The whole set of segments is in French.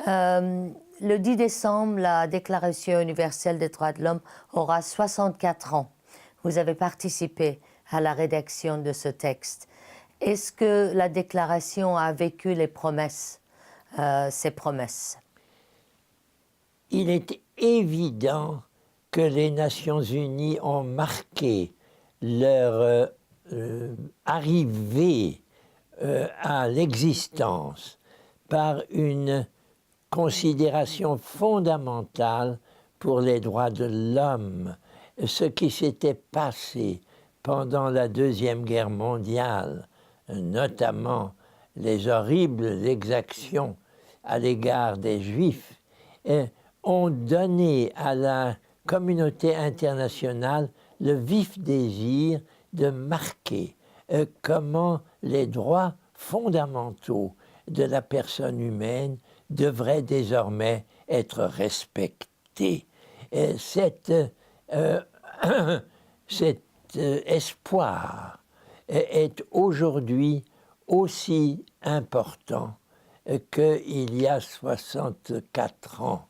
Le 10 décembre, la Déclaration universelle des droits de l'homme aura 64 ans. Vous avez participé à la rédaction de ce texte. Est-ce que la Déclaration a vécu les promesses, ces promesses? Il est évident que les Nations Unies ont marqué leur arrivée à l'existence par une considération fondamentale pour les droits de l'homme. Ce qui s'était passé pendant la Deuxième Guerre mondiale, notamment les horribles exactions à l'égard des Juifs, ont donné à la communauté internationale le vif désir de marquer comment les droits fondamentaux de la personne humaine devraient désormais être respectés. Cet espoir est aujourd'hui aussi important qu'il y a 64 ans.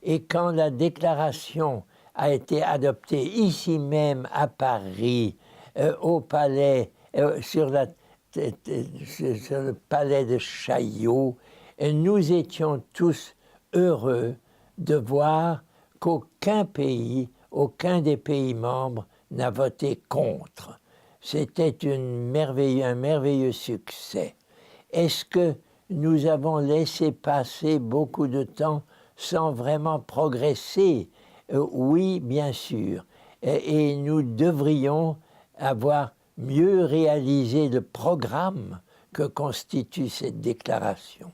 Et quand la déclaration a été adoptée ici même à Paris, au palais, sur le palais de Chaillot, nous étions tous heureux de voir qu'aucun pays, aucun des pays membres n'a voté contre. C'était un merveilleux succès. Est-ce que nous avons laissé passer beaucoup de temps sans vraiment progresser? Oui, bien sûr. Et nous devrions avoir mieux réalisé le programme que constitue cette déclaration.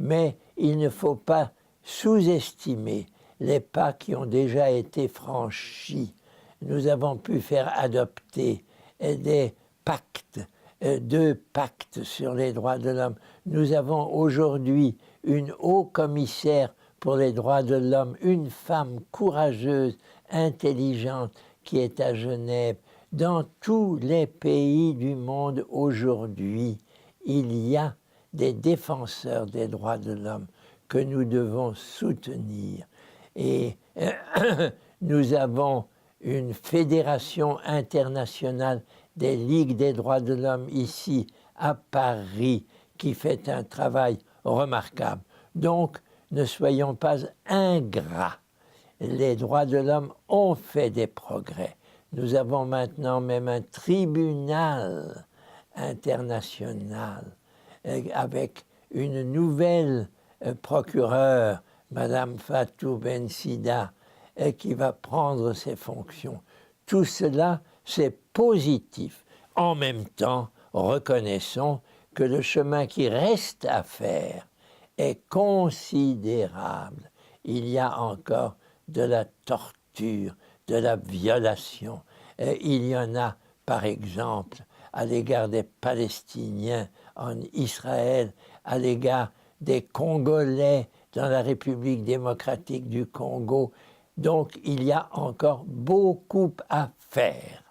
Mais il ne faut pas sous-estimer les pas qui ont déjà été franchis. Nous avons pu faire adopter des pactes, 2 pactes sur les droits de l'homme. Nous avons aujourd'hui une haut-commissaire pour les droits de l'homme, une femme courageuse, intelligente, qui est à Genève. Dans tous les pays du monde aujourd'hui, il y a des défenseurs des droits de l'homme que nous devons soutenir. Et nous avons une fédération internationale des ligues des droits de l'homme ici à Paris qui fait un travail remarquable. Donc, ne soyons pas ingrats. Les droits de l'homme ont fait des progrès. Nous avons maintenant même un tribunal international avec une nouvelle procureure, Madame Fatou Bensouda, qui va prendre ses fonctions. Tout cela, c'est positif. En même temps, reconnaissons que le chemin qui reste à faire est considérable. Il y a encore de la torture, de la violation. Il y en a, par exemple, à l'égard des Palestiniens en Israël, à l'égard des Congolais dans la République démocratique du Congo. Donc, il y a encore beaucoup à faire.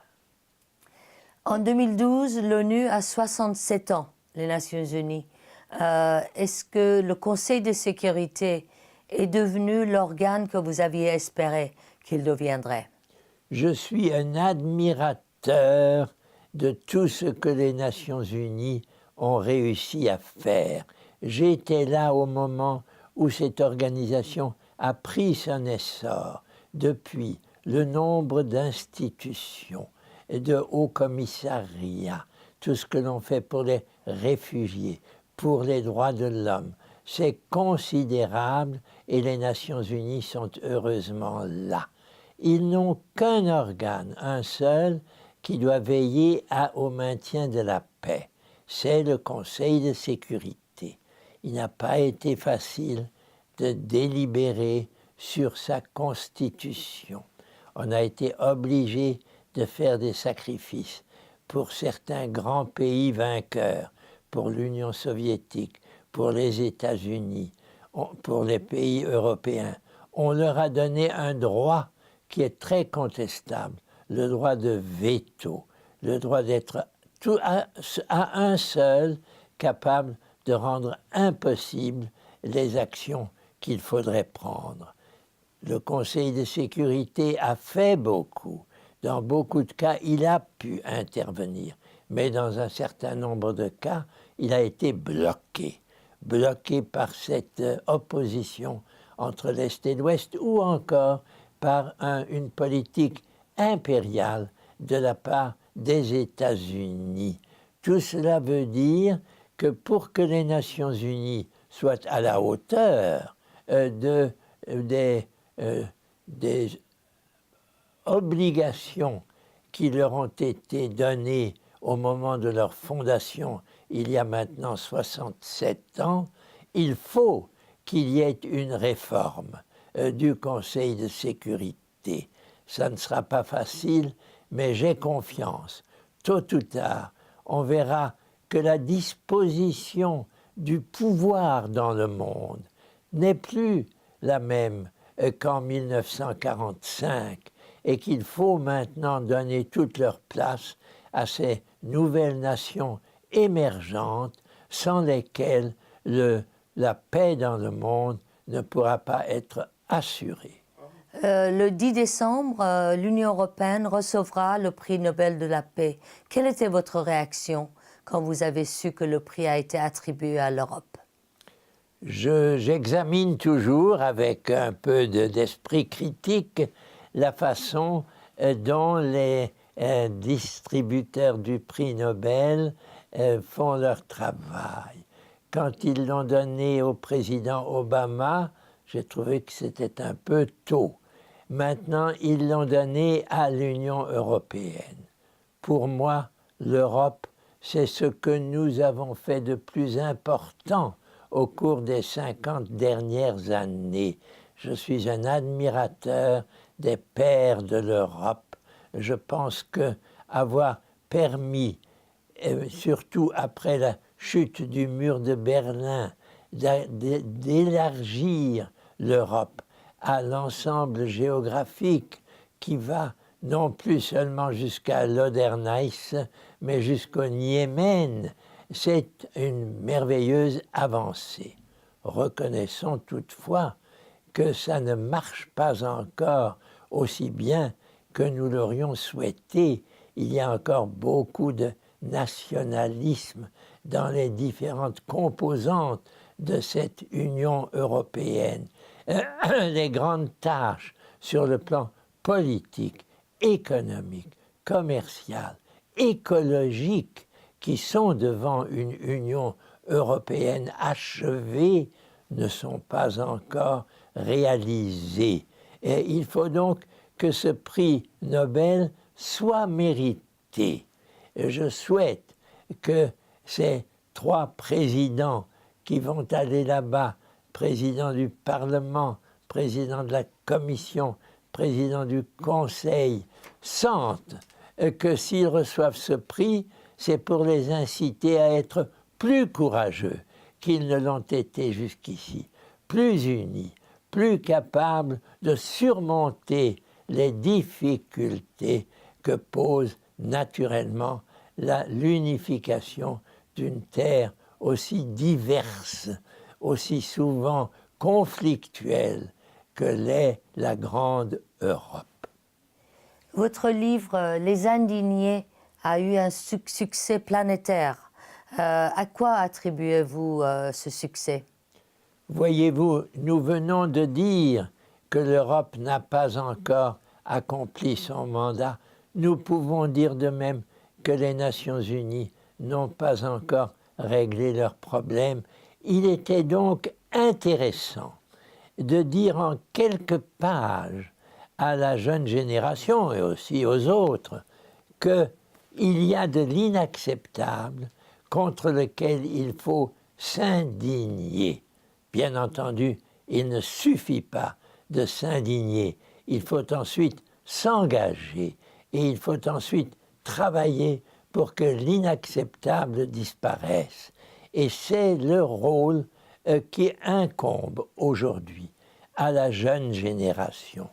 En 2012, l'ONU a 67 ans, les Nations Unies. Est-ce que le Conseil de sécurité est devenu l'organe que vous aviez espéré qu'il deviendrait? Je suis un admirateur de tout ce que les Nations Unies ont réussi à faire. J'étais là au moment où cette organisation a pris son essor. Depuis, le nombre d'institutions et de hauts commissariats, tout ce que l'on fait pour les réfugiés, pour les droits de l'homme, c'est considérable et les Nations Unies sont heureusement là. Ils n'ont qu'un organe, un seul, qui doit veiller au maintien de la paix. C'est le Conseil de sécurité. Il n'a pas été facile de délibérer sur sa constitution. On a été obligé de faire des sacrifices pour certains grands pays vainqueurs, pour l'Union soviétique, pour les États-Unis, pour les pays européens. On leur a donné un droit qui est très contestable, le droit de veto, le droit d'être à un seul capable de rendre impossible les actions qu'il faudrait prendre. Le Conseil de sécurité a fait beaucoup. Dans beaucoup de cas, il a pu intervenir. Mais dans un certain nombre de cas, il a été bloqué. Bloqué par cette opposition entre l'Est et l'Ouest ou encore par une politique impériale de la part des États-Unis. Tout cela veut dire que pour que les Nations Unies soient à la hauteur des obligations qui leur ont été données au moment de leur fondation, il y a maintenant 67 ans, il faut qu'il y ait une réforme du Conseil de sécurité. Ça ne sera pas facile, mais j'ai confiance. Tôt ou tard, on verra que la disposition du pouvoir dans le monde n'est plus la même qu'en 1945 et qu'il faut maintenant donner toute leur place à ces nouvelles nations émergentes sans lesquelles la paix dans le monde ne pourra pas être assurée. Le 10 décembre, l'Union européenne recevra le prix Nobel de la paix. Quelle était votre réaction quand vous avez su que le prix a été attribué à l'Europe? J'examine toujours avec un peu d'esprit critique la façon dont les distributeurs du prix Nobel font leur travail. Quand ils l'ont donné au président Obama, j'ai trouvé que c'était un peu tôt. Maintenant, ils l'ont donné à l'Union européenne. Pour moi, l'Europe, c'est ce que nous avons fait de plus important au cours des 50 dernières années. Je suis un admirateur des pères de l'Europe. Je pense qu'avoir permis, surtout après la chute du mur de Berlin, d'élargir l'Europe à l'ensemble géographique qui va non plus seulement jusqu'à l'Oderneis, mais jusqu'au Niémen, c'est une merveilleuse avancée. Reconnaissons toutefois que ça ne marche pas encore aussi bien que nous l'aurions souhaité. Il y a encore beaucoup de nationalisme dans les différentes composantes de cette Union européenne. Les grandes tâches sur le plan politique, économique, commercial, écologique qui sont devant une Union européenne achevée ne sont pas encore réalisées. Et il faut donc que ce prix Nobel soit mérité. Et je souhaite que ces 3 présidents qui vont aller là-bas, président du Parlement, président de la Commission, président du Conseil, sentent que s'ils reçoivent ce prix, c'est pour les inciter à être plus courageux qu'ils ne l'ont été jusqu'ici, plus unis, plus capables de surmonter les difficultés que pose naturellement l'unification d'une terre aussi diverse, aussi souvent conflictuelle que l'est la grande Europe. Votre livre « Les Indignés » a eu un succès planétaire. À quoi attribuez-vous ce succès? Voyez-vous, nous venons de dire que l'Europe n'a pas encore accompli son mandat. Nous pouvons dire de même que les Nations Unies n'ont pas encore réglé leurs problèmes. Il était donc intéressant de dire en quelques pages à la jeune génération et aussi aux autres qu'il y a de l'inacceptable contre lequel il faut s'indigner. Bien entendu, il ne suffit pas de s'indigner, il faut ensuite s'engager et il faut ensuite travailler pour que l'inacceptable disparaisse. Et c'est le rôle qui incombe aujourd'hui à la jeune génération.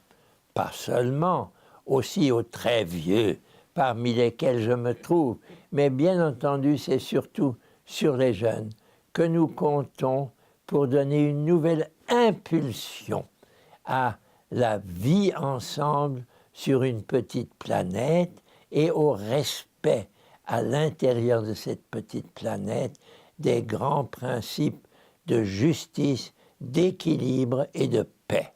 Pas seulement, aussi aux très vieux, parmi lesquels je me trouve, mais bien entendu, c'est surtout sur les jeunes que nous comptons pour donner une nouvelle impulsion à la vie ensemble sur une petite planète et au respect à l'intérieur de cette petite planète des grands principes de justice, d'équilibre et de paix.